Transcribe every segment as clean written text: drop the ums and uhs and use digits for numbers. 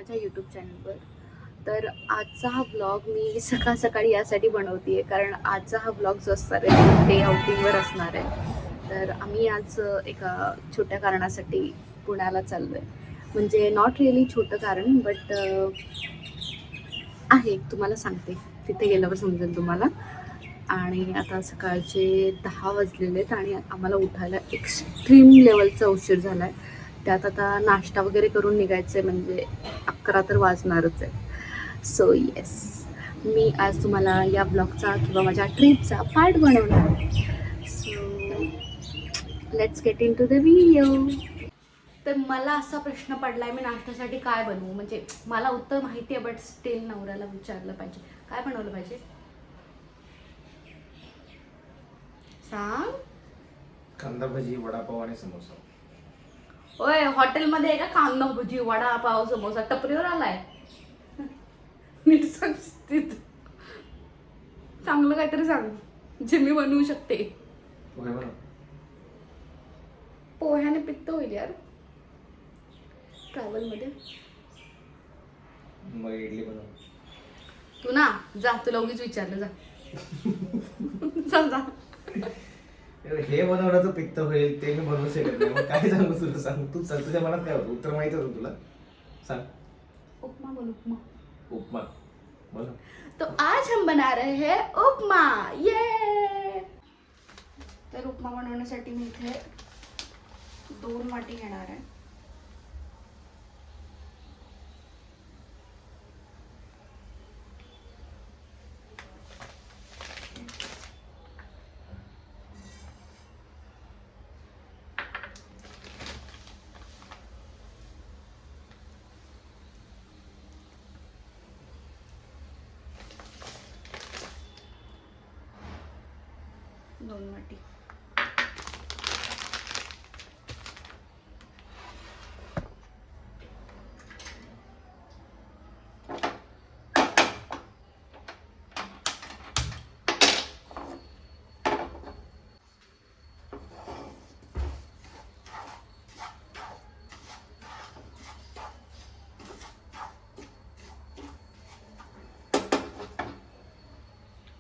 माझ्या यूट्यूब चॅनलवर. तर आजचा हा व्लॉग मी सकाळ सकाळी यासाठी बनवते आहे कारण आजचा हा व्लॉग जो असणार आहे डे आउटिंगवर असणार आहे. तर आम्ही आज एका छोट्या कारणासाठी पुण्याला चाललो आहे. म्हणजे नॉट रिअली छोटं कारण बट आहे, तुम्हाला सांगते, तिथे गेल्यावर समजेल तुम्हाला. आणि आता सकाळचे 10 वाजलेले आहेत आणि आम्हाला उठायला एक्स्ट्रीम लेवलचा उशीर झाला आहे. त्यात आता नाश्ता वगैरे करून निघायचं आहे, म्हणजे 11 तर वाजणारच आहे. सो येस, मी आज तुम्हाला या ब्लॉगचा किंवा माझ्या ट्रिपचा पार्ट बनवणार आहे. So let's get into the video. तर मला असा प्रश्न पडलाय, मी नाश्त्यासाठी काय बनवू. म्हणजे मला उत्तर माहिती आहे बट स्टील नवऱ्याला विचारलं पाहिजे काय बनवलं पाहिजे. सांग. कांदा भजी, वडापाव आणि समोसा. ओय, हॉटेलमध्ये आहे का कांदा भजी वडापाव समोसा? टपरीवर आलाय. नीट सांग, चांगलं काहीतरी सांग जे मी बनवू शकते. पोहे बनव. पोह्याने पित्त होईल यार ट्रॅव्हल मध्ये. मग इडली बनव. तू ना जा, तुला उगीच विचारलं, जा. जा जा. हे बनवलं तर पित्त होईल, ते मी बनवू शकत नाही. मग काय सांगू तुला? सांग तू, सांग तुझ्या मनात काय होतं? उत्तर माहिती होतं तुला? सांग. उपमा बोल, उपमा. उपमा बनव. तो आज हम बना रहे हैं उपमा. ये तर उपमा बनवण्यासाठी मी इथे 2 वाटी घेणार आहे. दोन वाटी.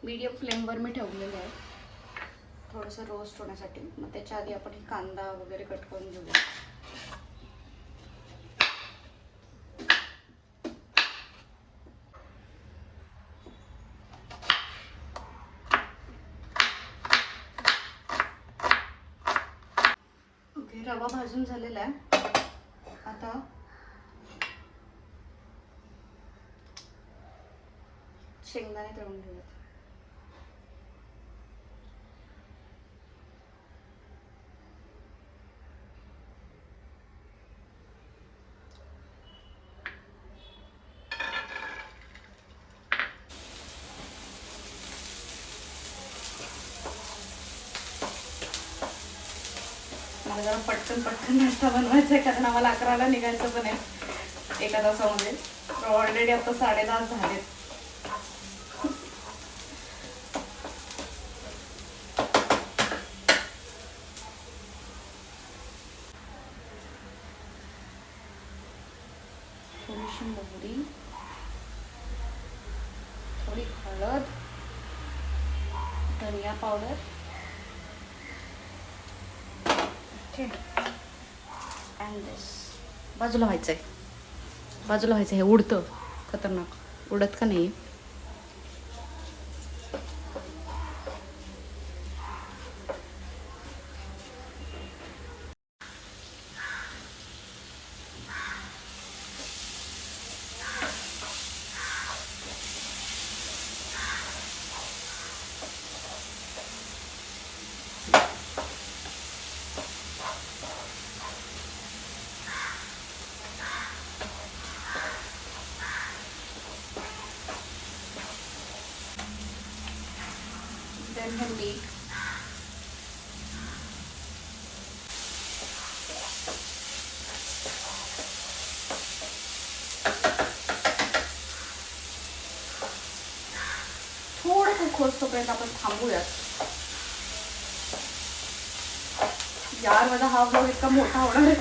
मीडियम फ्लेमवर मी ठेवलेलं आहे थोडंसं रोस्ट होण्यासाठी. मग त्याच्या आधी आपण हे कांदा वगैरे कट करून घेऊया. ओके, रवा भाजून झालेला आहे. आता शेंगदाणे तळून घेऊयात. मला जरा पटकन नाश्ता बनवायचा आहे कारण आम्हाला 11ला निघायचं पण आहे एका तासामध्ये. ऑलरेडी आता 10:30 झालेत. थोडीशी मोहरी, थोडी हळद, धनिया पावडर, अँड दिस. बाजूला व्हायचं आहे, बाजूला व्हायचं. हे उडतं, खतरनाक. उडत का नाही? then the meat. थोडं कुक होईपर्यंत आपण थांबूयात. यार माझा हा ब्लॉग इतका मोठा होणार आहे.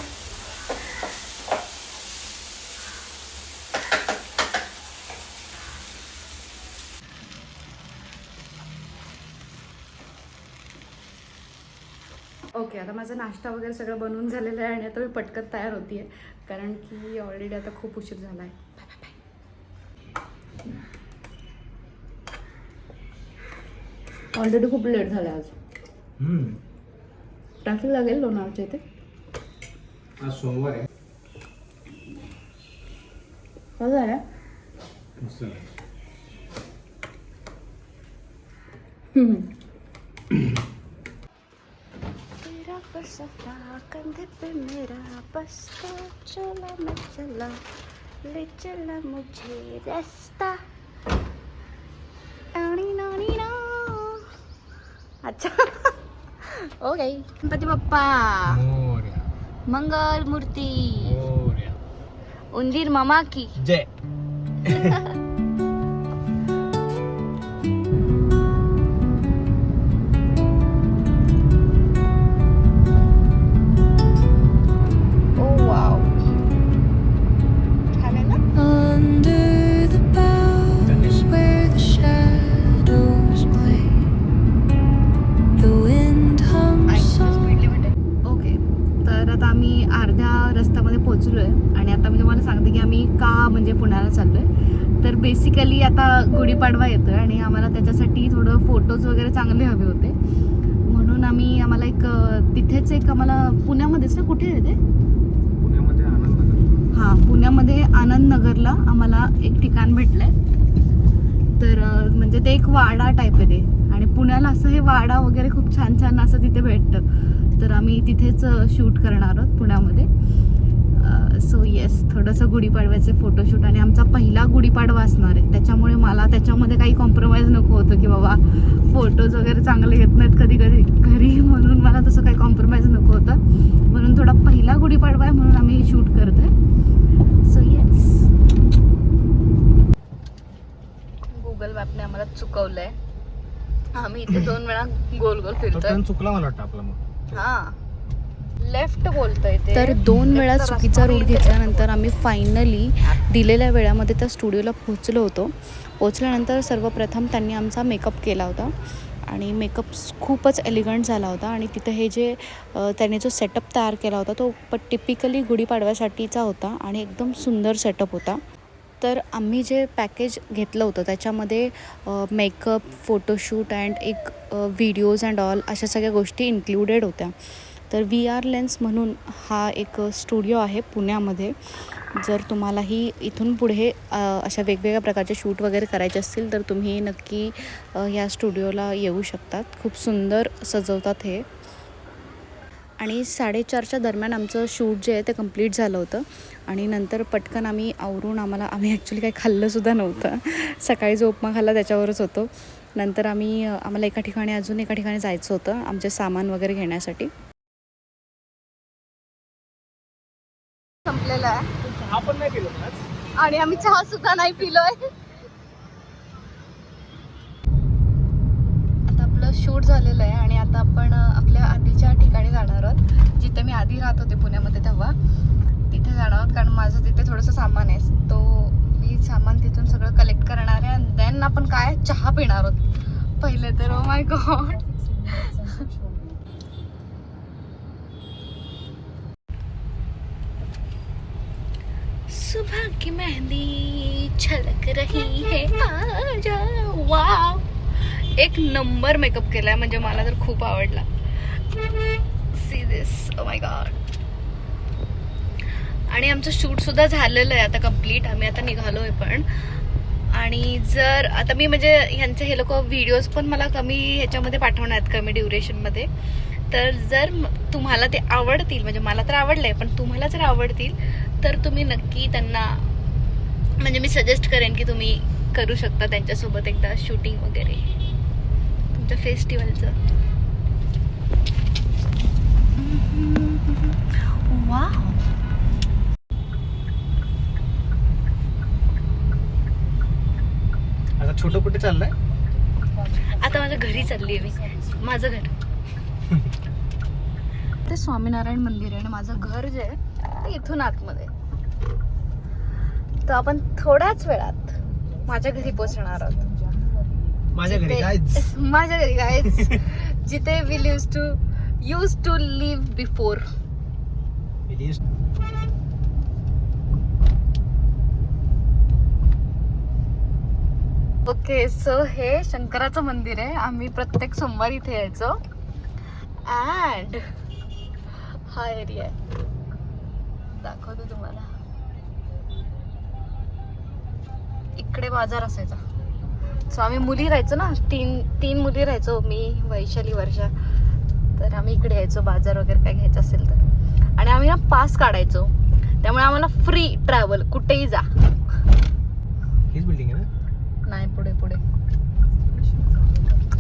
ओके, आता माझा नाश्ता वगैरे सगळं बनवून झालेलं आहे आणि आता मी पटकन तयार होती आहे, कारण की ऑलरेडी आता खूप उशीर झाला आहे. ऑलरेडी खूप लेट झालं आज. ट्रॅफिक लागेल लोणावळच्या इथे. आज सोमवार आहे. कसं झालं? मस्त आहे. तेरा बसता कंधे पे मेरा बसता, चला मैं चला, ले चला मुझे रास्ता. अच्छा. ओके. गणपती बाप्पा, मोरया. मंगल मूर्ती, मोरया. उंदीर मामा की जय. पुण्याला चाललोय. तर बेसिकली आता गुढीपाडवा येतोय आणि आम्हाला त्याच्यासाठी थोडं फोटोज वगैरे चांगले हवे होते, म्हणून आम्हाला एक तिथेच एक आम्हाला पुण्यामध्येच ना, कुठे आहे ते? पुण्यामध्ये आनंदनगर. हां, पुण्यामध्ये आनंदनगरला आम्हाला एक ठिकाण भेटलंय. तर म्हणजे ते एक वाडा टाईप आहे ते, आणि पुण्याला असं हे वाडा वगैरे खूप छान छान असं तिथे भेटतं. तर आम्ही तिथेच शूट करणार आहोत पुण्यामध्ये. सो येस, थोडंसं गुढीपाडव्याचे फोटोशूट, आणि आमचा पहिला गुढीपाडवा असणार आहे, त्याच्यामुळे मला त्याच्यामध्ये काही कॉम्प्रोमाइज नको होतं की बाबा फोटोज वगैरे चांगले येत नाहीत कधी कधी घरी, म्हणून मला तसं काही कॉम्प्रोमाइज नको होतं. म्हणून थोडा पहिला गुढीपाडवा आहे म्हणून आम्ही शूट करतोय. सो येस, गुगल मॅपने आम्हाला चुकवलंय. आम्ही इथे 2 वेळा गोल गोल फिरतोय. चुकला मला वाटतं आपला मग. हां, लेफ्ट बोलतोय ते. तर 2 वेळा चुकीचा रूट घेतल्यानंतर आम्ही फायनली दिलेल्या वेळामध्ये त्या स्टुडिओला पोहोचलो होतो. पोहोचल्यानंतर सर्वप्रथम त्यांनी आमचा मेकअप केला होता आणि मेकअप खूपच एलिगंट झाला होता. आणि तिथं हे जे त्याने जो सेटअप तयार केला होता तो टिपिकली गुढीपाडव्यासाठीचा होता आणि एकदम सुंदर सेटअप होता. तर आम्ही जे पॅकेज घेतलं होतं त्याच्यामध्ये मेकअप, फोटोशूट अँड एक व्हिडिओज अँड ऑल अशा सगळ्या गोष्टी इन्क्लुडेड होत्या. तर VR लेन्स म्हणून हा एक स्टुडिओ आहे पुण्यामध्ये. जर तुम्हालाही इथून पुढे अशा वेगवेगळ्या प्रकारचे शूट वगैरे करायचे असतील तर तुम्ही नक्की ह्या स्टुडिओला येऊ शकतात. खूप सुंदर सजवतात हे. आणि 4:30च्या दरम्यान आमचं शूट जे आहे ते कंप्लीट झालं होतं. आणि नंतर पटकन आम्ही आवरून आम्ही ॲक्च्युली काही खाल्लंसुद्धा नव्हतं. सकाळी जो उपमा खाल्ला त्याच्यावरच होतो. नंतर आम्हाला एका ठिकाणी अजून एका ठिकाणी जायचं होतं आमचे सामान वगैरे घेण्यासाठी. संपलेला आहे. आपण नाही केलं ना आणि आम्ही चहा सुद्धा नाही पिलोय. आता आपलं शूट झालेलं आहे आणि आता आपण आपल्या आधीच्या ठिकाणी जाणार आहोत, जिथे मी आधी राहत होते पुण्यामध्ये तेव्हा. तिथे जाणार आहोत कारण माझं तिथे थोडंसं सामान आहे, तो मी सामान तिथून सगळं कलेक्ट करणार आहे. आणि देन आपण काय चहा पिणार आहोत पहिले तर. Oh my God. सुबह की मेहंदी छलक रही है आजा. वाव, एक नंबर मेकअप केलाय, म्हणजे मला तर खूप आवडला. See this, oh my God. आणि आमचं शूट सुद्धा झालेलं आहे आता कंप्लीट. आम्ही आता निघालोय पण. आणि जर आता मी म्हणजे ह्यांचे हे लोक व्हिडिओज पण मला कमी ह्याच्यामध्ये पाठवणार आहेत, कमी ड्युरेशनमध्ये. तर जर तुम्हाला ते आवडतील, म्हणजे मला तर आवडलंय, पण तुम्हाला जर आवडतील तर तुम्ही नक्की त्यांना, म्हणजे मी सजेस्ट करेन की तुम्ही करू शकता त्यांच्यासोबत एकदा शूटिंग वगैरे तुमच्या फेस्टिवलचं. वाव. आता छोटं कुठे चाललंय? आता माझ्या घरी चालली आहे मी, माझं घर. ते स्वामीनारायण मंदिर आहे आणि माझं घर जे आहे ते इथून आतमध्ये. तर आपण थोड्याच वेळात माझ्या घरी पोहोचणार आहोत. माझ्या घरी गाईज. माझ्या घरी गाईज, जिथे we used to used to live before. Okay so हे शंकराचं मंदिर आहे. आम्ही प्रत्येक सोमवारी इथे यायचो. अँड हा एरिया आहे, दाखवतो तुम्हाला. इकडे बाजार असायचा. सो आम्ही मुली राहायचो ना, तीन मुली राहायचो, मी, वैशाली, वर्षा. तर आम्ही इकडे यायचो बाजार वगैरे काय घ्यायचं असेल तर. आणि आम्ही ना पास काढायचो, त्यामुळे आम्हाला फ्री ट्रॅव्हल कुठेही जा. हीच बिल्डिंग आहे ना? नाही, पुढे पुढे.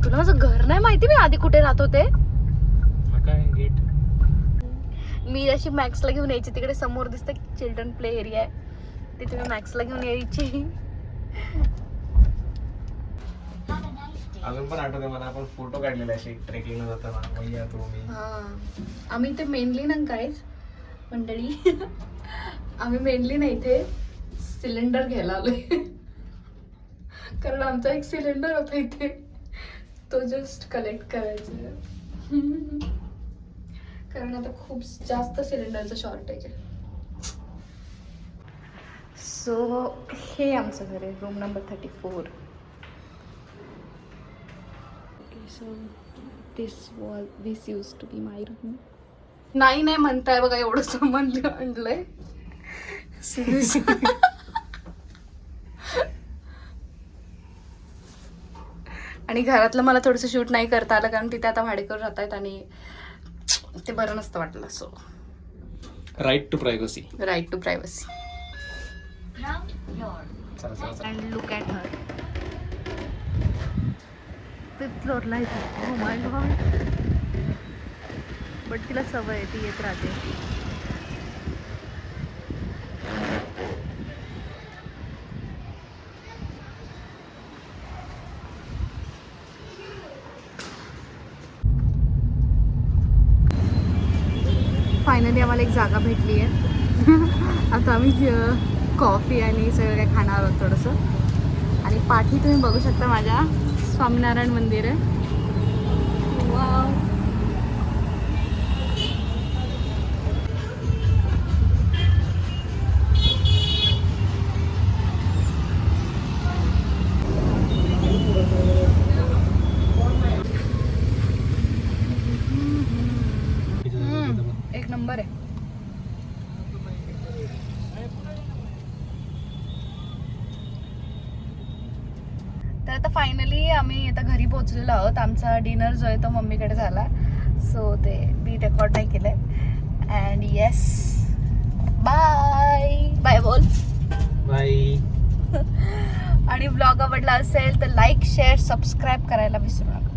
तुला माझं घर नाही माहिती, मी आधी कुठे राहत होते. काय गेट? मी अशी मॅक्सला घेऊन यायची. तिकडे समोर दिसतं चिल्ड्रन प्ले एरिया आहे, तिथे मी मॅक्सला घेऊन यायची. अजून पण आठवते मला, आपण फोटो काढलेला असे ट्रेकिंगला जाताना, भैया तुम्ही. आम्ही ते मेनली ना काय मंडळी, आम्ही मेनली ना इथे सिलेंडर घ्यायला आलोय. कारण आमचा एक सिलेंडर होता इथे, तो जस्ट कलेक्ट करायचा. कारण आता खूप जास्त सिलेंडरचं शॉर्टेज आहे. सो हे आमचं घर आहे, room number 34. So this use to be my room. नाही म्हणताय बघा, एवढं सामान आणलंय. आणि घरातलं मला थोडंसं शूट नाही करता आलं, कारण तिथे आता भाडेकरू राहत आहेत आणि ते बरं नसतं वाटलं. So right to privacy. Right to privacy. And look at her. 5th फ्लोअरला येते. Oh my God. बट तिला सवय आहे, ती येत राहते. फायनली आम्हाला एक जागा भेटली आहे. आता आम्ही कॉफी आणि सगळं काय खाणार आहोत थोडंसं. आणि पाठी तुम्ही बघू शकता माझ्या स्वामीनारायण मंदिर आहे. वाव. एक नंबर आहे. तर आता फायनली आम्ही आता घरी पोहोचलेलो आहोत. आमचा डिनर जो आहे तो मम्मीकडे झाला. सो ते मी रेकॉर्ड नाही केलंय. अँड येस, बाय बाय बोल. बाय. आणि ब्लॉग आवडला असेल तर लाईक, शेअर, सबस्क्राईब करायला विसरू नका.